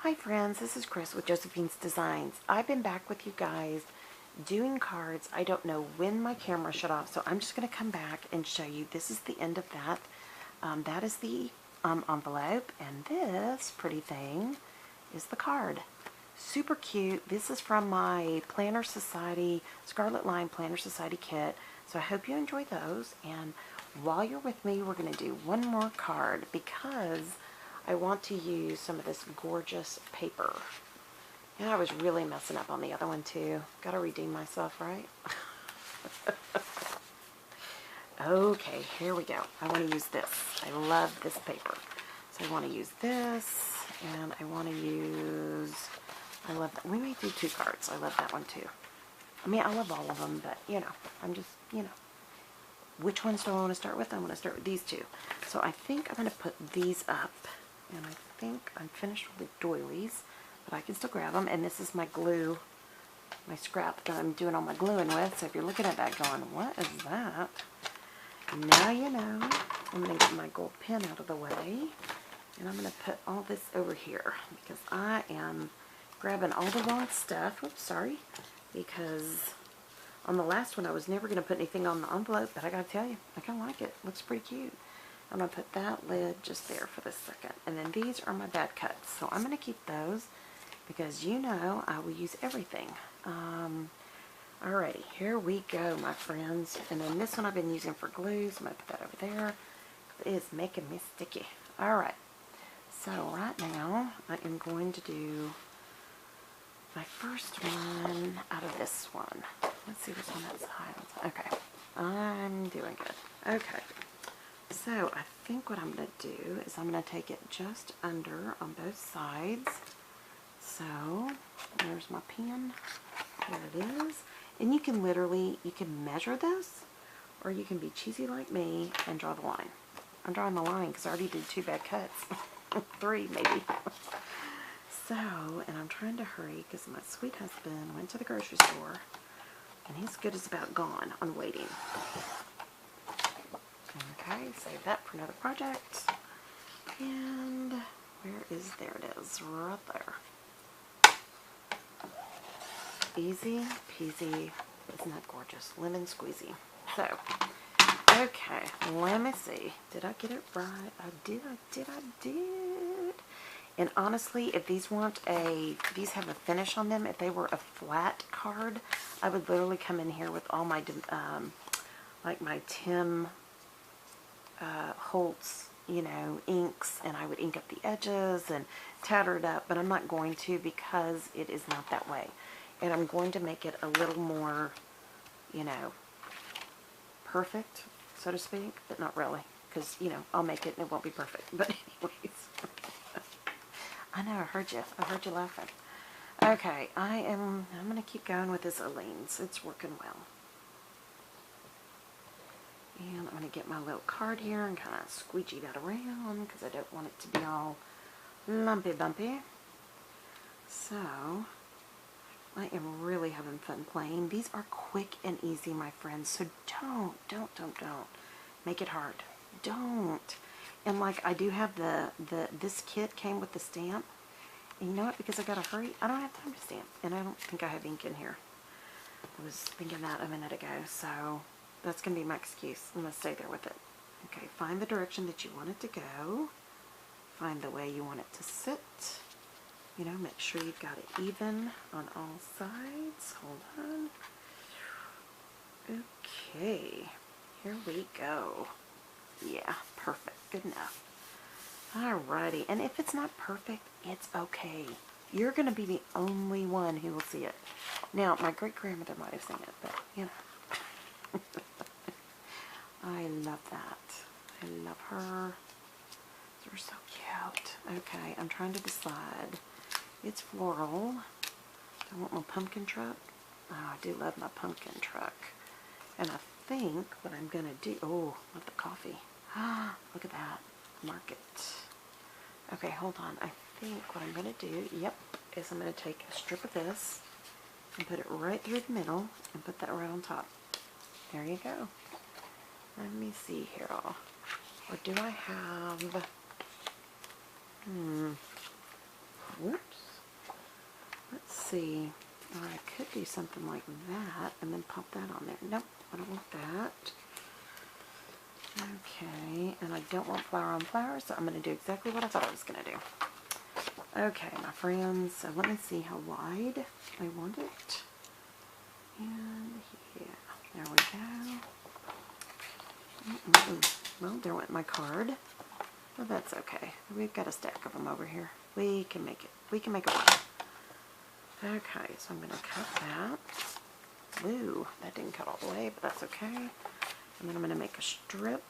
Hi friends, this is Chris with Josephine's Designs. I've been back with you guys doing cards. I don't know when my camera shut off, so I'm just going to come back and show you. This is the end of that. That is the envelope, and this pretty thing is the card. Super cute. This is from my Planner Society, Scarlet line Planner Society kit. So I hope you enjoy those. And while you're with me, we're going to do one more card because I want to use some of this gorgeous paper. And I was really messing up on the other one too. Gotta redeem myself, right? Okay, here we go. I want to use this. I love this paper. So I want to use this, and I want to use, I love that. We may do 2 cards. I love that one too. I mean, I love all of them, but you know, I'm just, you know. Which ones do I want to start with? I want to start with these 2. So I think I'm going to put these up. And I think I'm finished with the doilies, but I can still grab them. And this is my glue, my scrap that I'm doing all my gluing with. So if you're looking at that going, what is that? Now you know. I'm going to get my gold pen out of the way. And I'm going to put all this over here because I am grabbing all the wrong stuff. Oops, sorry. Because on the last one I was never going to put anything on the envelope, but I got to tell you, I kind of like it. Looks pretty cute. I'm going to put that lid just there for this second. And then these are my bad cuts. So I'm going to keep those because you know I will use everything. Alrighty, here we go, my friends. And then this one I've been using for glue, so I'm going to put that over there. It is making me sticky. Alright, so right now I am going to do my first one out of this one. Let's see which one that's high. Okay, I'm doing good. Okay. So I think what I'm going to do is I'm going to take it just under on both sides. So there's my pen. There it is. And you can literally, you can measure this, or you can be cheesy like me and draw the line. I'm drawing the line because I already did 2 bad cuts. 3 maybe. So, and I'm trying to hurry because my sweet husband went to the grocery store and his good is about gone on waiting. Okay, save that for another project. And where is, there it is, right there. Easy peasy. Isn't that gorgeous? Lemon squeezy. So, okay, let me see. Did I get it right? I did. And honestly, if these weren't these have a finish on them, if they were a flat card, I would literally come in here with all my, like my Tim Holtz, you know, inks, and I would ink up the edges and tatter it up, but I'm not going to because it is not that way. And I'm going to make it a little more, you know, perfect, so to speak, but not really, because, you know, I'll make it and it won't be perfect. But anyways, I know, I heard you laughing. Okay, I'm going to keep going with this Aleene's. It's working well. And I'm going to get my little card here and kind of squeegee that around because I don't want it to be all lumpy bumpy. So, I am really having fun playing. These are quick and easy, my friends. So don't make it hard. Don't. And like I do have this kit came with the stamp. And you know what? Because I got to hurry, I don't have time to stamp. And I don't think I have ink in here. I was thinking that a minute ago. So that's going to be my excuse. I'm going to stay there with it. Okay, find the direction that you want it to go. Find the way you want it to sit. You know, make sure you've got it even on all sides. Hold on. Okay, here we go. Yeah, perfect. Good enough. Alrighty, and if it's not perfect, it's okay. You're going to be the only one who will see it. Now, my great-grandmother might have seen it, but, you know. I love that. I love her. They're so cute. Okay, I'm trying to decide. It's floral. Do I want my pumpkin truck? Oh, I do love my pumpkin truck. And I think what I'm going to do... Oh, love the coffee. Ah, look at that. Mark it. Okay, hold on. I think what I'm going to do, yep, is I'm going to take a strip of this and put it right through the middle and put that right on top. There you go. Let me see here. Or do I have... Whoops. see. Or I could do something like that and then pop that on there. Nope, I don't want that. Okay, and I don't want flower on flower, so I'm going to do exactly what I thought I was going to do. Okay, my friends, so let me see how wide I want it. And yeah, there we go. Well, there went my card. Well, that's okay. We've got a stack of them over here. We can make it. We can make it work. Okay, so I'm going to cut that. Ooh, that didn't cut all the way, but that's okay. And then I'm going to make a strip.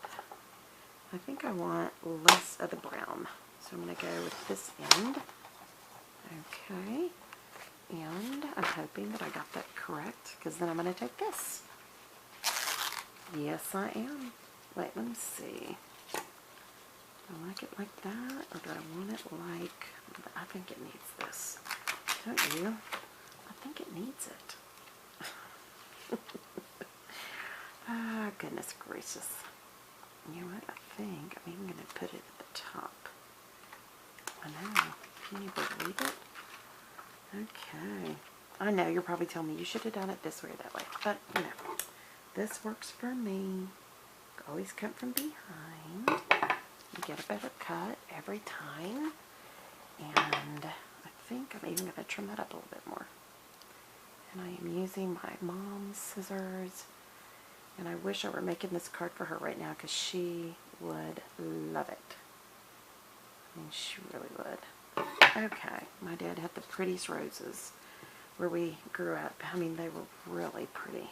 I think I want less of the brown. So I'm going to go with this end. Okay. And I'm hoping that I got that correct, because then I'm going to take this. Yes, I am. Wait, let me see. Do I like it like that, or do I want it like... I think it needs this. Don't you? I think it needs it. Ah, goodness gracious. You know what? I think I'm even going to put it at the top. I know. Can you believe it? Okay. I know, you're probably telling me you should have done it this way or that way. But, you know, this works for me. Always cut from behind. You get a better cut every time. And I think I'm even going to trim that up a little bit more. And I am using my mom's scissors. And I wish I were making this card for her right now, because she would love it. I mean, she really would. Okay, my dad had the prettiest roses where we grew up. I mean, they were really pretty.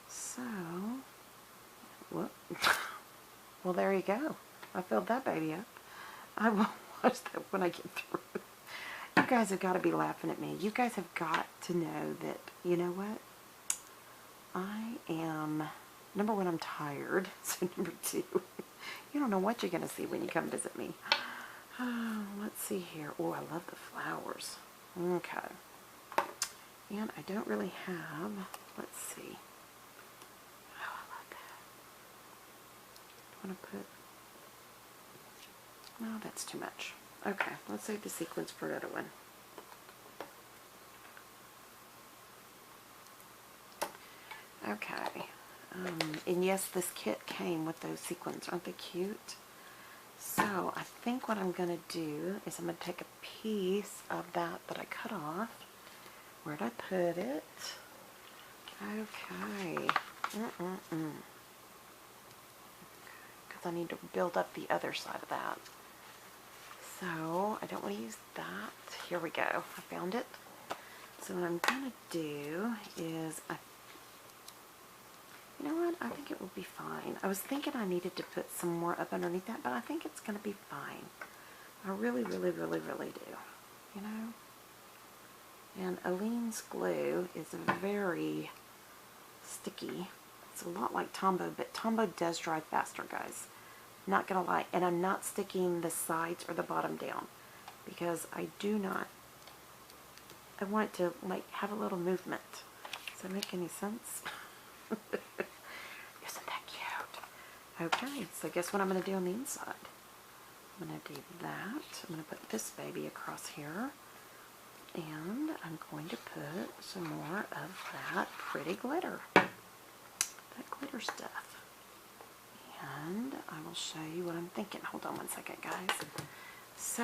So, whoop. Well, there you go. I filled that baby up. I will watch that when I get through. You guys have got to be laughing at me. You guys have got to know that, you know what? I am, number one, I'm tired. So number two, you don't know what you're going to see when you come visit me. Let's see here. Oh, I love the flowers. Okay. And I don't really have, let's see. Oh, I love that. I want to put, no, that's too much. Okay, let's save the sequins for another one. Okay. And yes, this kit came with those sequins. Aren't they cute? So I think what I'm going to do is I'm going to take a piece of that I cut off. Where'd I put it? Okay. Because I need to build up the other side of that. So I don't want to use that. Here we go. I found it. So what I'm going to do is, you know what? I think it will be fine. I was thinking I needed to put some more up underneath that, but I think it's going to be fine. I really, really, really, really do. You know? And Aleene's glue is very sticky. It's a lot like Tombow, but Tombow does dry faster, guys. Not going to lie. And I'm not sticking the sides or the bottom down, because I do not, I want to, like, have a little movement. Does that make any sense? Isn't that cute? Okay, so guess what I'm going to do on the inside? I'm going to do that. I'm going to put this baby across here. And I'm going to put some more of that pretty glitter. That glitter stuff. And I will show you what I'm thinking. Hold on one second, guys. So,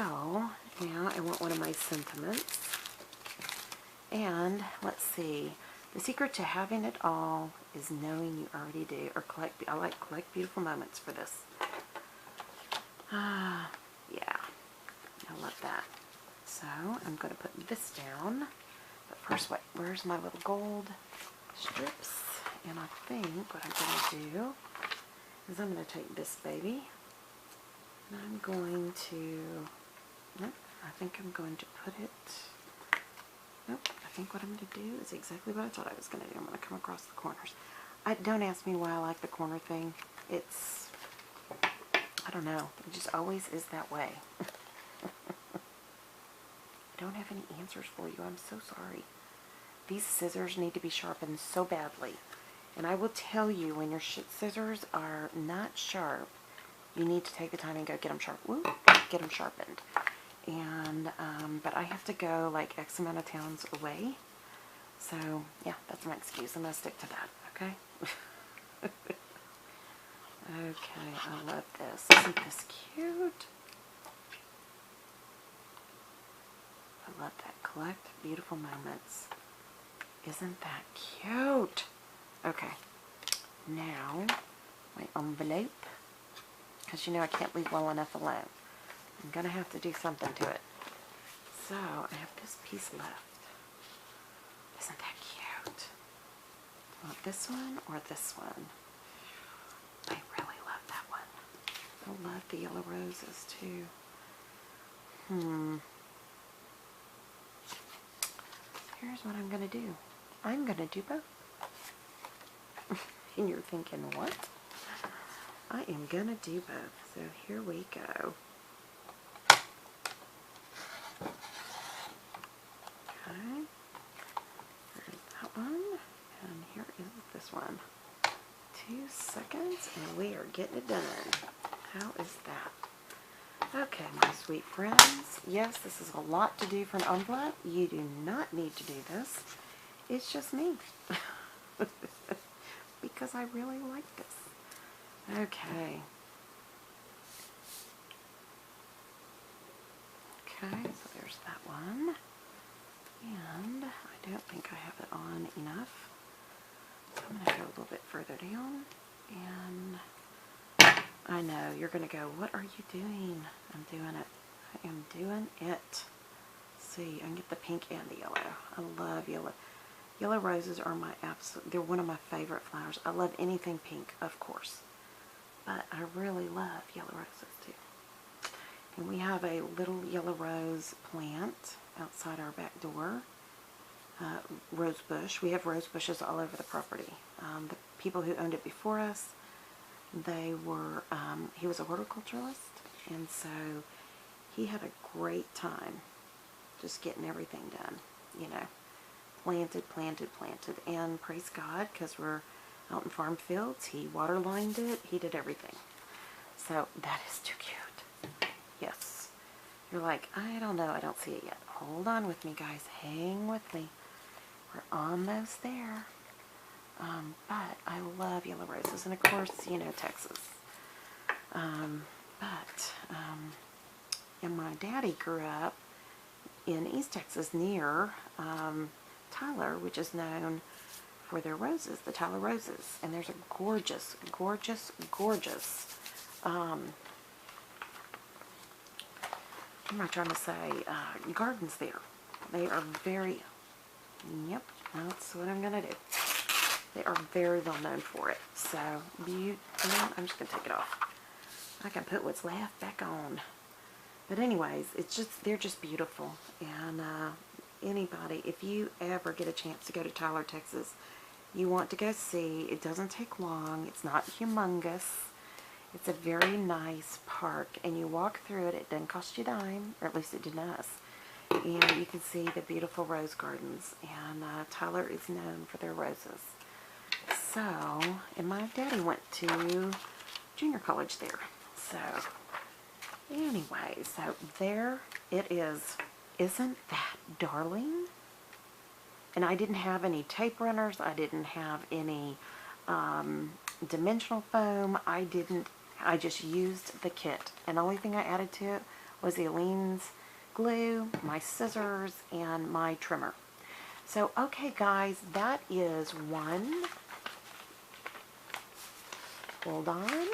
now I want one of my sentiments. And, let's see. The secret to having it all is knowing you already do. Or collect, I like collect beautiful moments for this. Yeah. I love that. So, I'm going to put this down. But first, wait, where's my little gold strips? And I think what I'm going to do is I'm going to take this baby. And I'm going to, nope, I think I'm going to put it, nope, I think what I'm going to do is exactly what I thought I was going to do. I'm going to come across the corners. Don't ask me why I like the corner thing. It's, I don't know, it just always is that way. I don't have any answers for you. I'm so sorry. These scissors need to be sharpened so badly. And I will tell you, when your scissors are not sharp, you need to take the time and go get them sharp. Woo, get them sharpened. And, but I have to go like X amount of towns away. So, yeah, that's my excuse. I'm going to stick to that, okay? Okay, I love this. Isn't this cute? I love that. Collect beautiful moments. Isn't that cute? Okay, now my envelope, because you know I can't leave well enough alone. I'm going to have to do something to it. So, I have this piece left. Isn't that cute? Do you want this one or this one? I really love that one. I love the yellow roses too. Here's what I'm going to do. I'm going to do both. And you're thinking, what? I am going to do both. So here we go. Okay. There's that one. And here is this one. 2 seconds and we are getting it done. How is that? Okay, my sweet friends. Yes, this is a lot to do for an envelope. You do not need to do this. It's just me. Because I really like this. Okay. Okay, so there's that one. And I don't think I have it on enough. So I'm going to go a little bit further down. And I know, you're going to go, what are you doing? I'm doing it. I am doing it. See, I can get the pink and the yellow. I love yellow. Yellow roses are my absolute, they're one of my favorite flowers. I love anything pink, of course. But I really love yellow roses too. And we have a little yellow rose plant outside our back door. Rose bush. We have rose bushes all over the property. The people who owned it before us, they were, he was a horticulturalist, and so he had a great time just getting everything done, you know, planted, and praise God, because we're out in farm fields, he waterlined it, he did everything. So that is too cute. Yes. You're like, I don't know, I don't see it yet. Hold on with me, guys. Hang with me. We're almost there. But I love yellow roses, and of course, you know, Texas. And my daddy grew up in East Texas near Tyler, which is known for their roses, the Tyler roses. And there's a gorgeous, gorgeous, gorgeous, what am I trying to say, gardens there. They are very, yep, that's what I'm going to do. They are very well known for it. So, I'm just going to take it off. I can put what's left back on. But anyways, it's just, they're just beautiful. And anybody, if you ever get a chance to go to Tyler, Texas, you want to go see. It doesn't take long. It's not humongous. It's a very nice park. And you walk through it. It doesn't cost you a dime, or at least it didn't us. And you can see the beautiful rose gardens. And Tyler is known for their roses. So, and my daddy went to junior college there. So, anyway, so there it is. Isn't that darling? And I didn't have any tape runners. I didn't have any dimensional foam. I just used the kit. And the only thing I added to it was the Aleene's glue, my scissors, and my trimmer. So, okay guys, that is one. Hold on.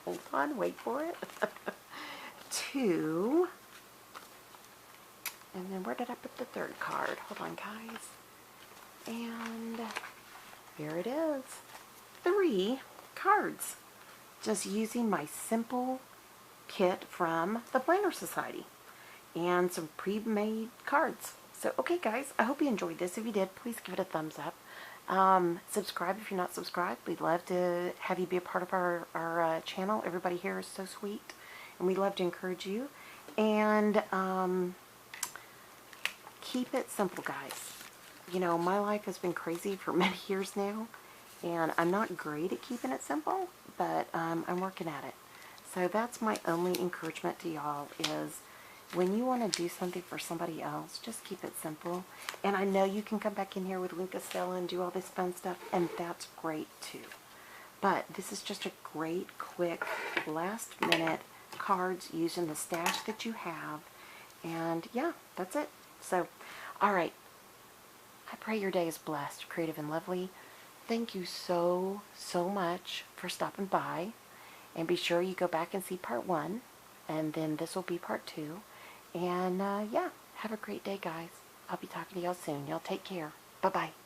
Hold on, wait for it. 2. And then where did I put the third card? Hold on, guys. And here it is. 3 cards. Just using my simple kit from the Planner Society. And some pre-made cards. So, okay guys, I hope you enjoyed this. If you did, please give it a thumbs up. Subscribe if you're not subscribed. We'd love to have you be a part of our channel. Everybody here is so sweet, and we love to encourage you. And keep it simple, guys. You know, my life has been crazy for many years now, and I'm not great at keeping it simple, but I'm working at it. So that's my only encouragement to y'all is when you want to do something for somebody else, just keep it simple. And I know you can come back in here with Wink of Stella and do all this fun stuff, and that's great too. But this is just a great, quick, last-minute cards using the stash that you have. And yeah, that's it. So, all right. I pray your day is blessed, creative, and lovely. Thank you so much for stopping by. And be sure you go back and see part 1. And then this will be part 2. And yeah, have a great day, guys. I'll be talking to y'all soon. Y'all take care. Bye-bye.